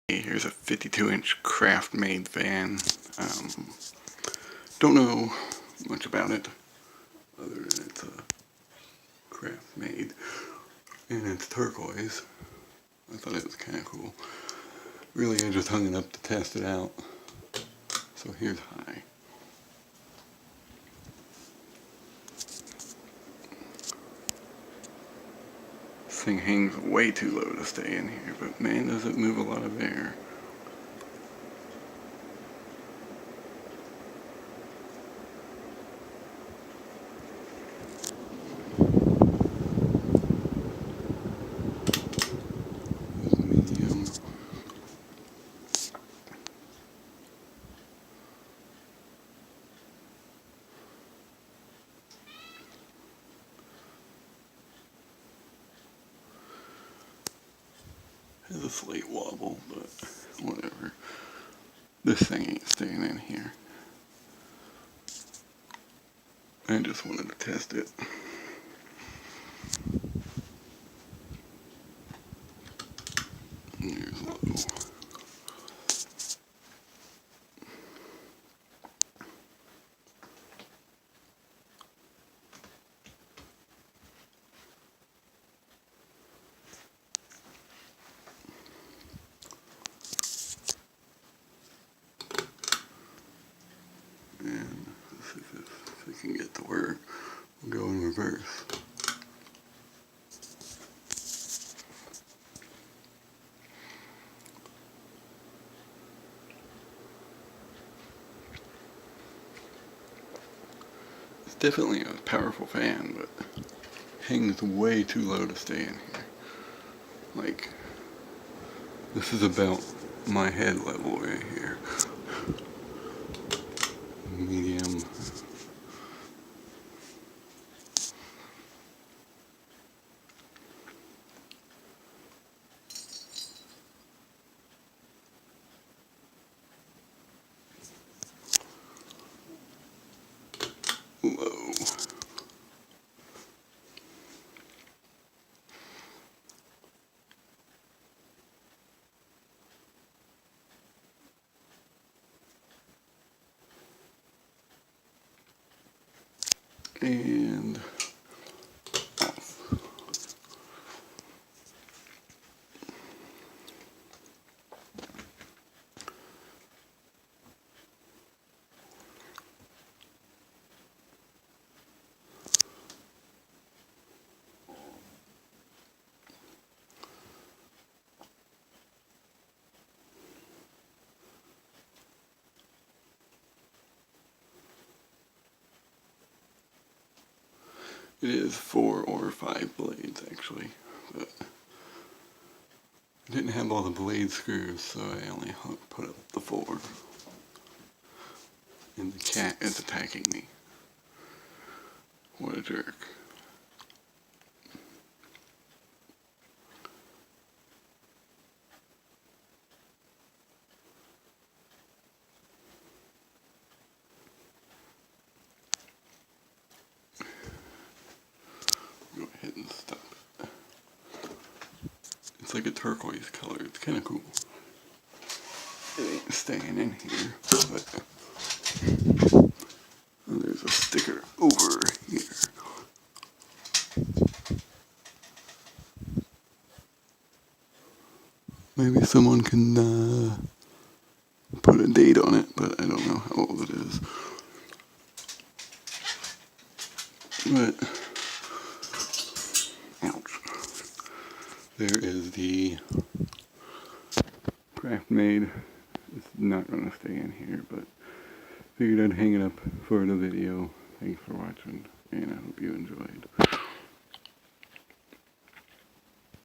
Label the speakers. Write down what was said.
Speaker 1: Here's a 52-inch Craftmade fan. Don't know much about it, other than it's a Craftmade, and it's turquoise. I thought it was kind of cool. Really, I just hung it up to test it out. So here's high. This thing hangs way too low to stay in here, but man, does it move a lot of air. Medium. Has a slight wobble, but whatever. This thing ain't staying in here. I just wanted to test it. Here's low. And let's see if we can get to work. We'll go in reverse. It's definitely a powerful fan, but hangs way too low to stay in here. Like, this is about my head level right here. Medium. Low. And off. It is 4 or 5 blades actually, but I didn't have all the blade screws, so I only put up the 4. And the cat is attacking me. What a jerk. Go ahead and stop it. It's like a turquoise color. It's kind of cool. It ain't staying in here, but there's a sticker over here. Maybe someone can put a date on it, but I don't know how old it is. But, ouch. There is the Craftmade. It's not going to stay in here, but figured I'd hang it up for the video. Thanks for watching, and I hope you enjoyed.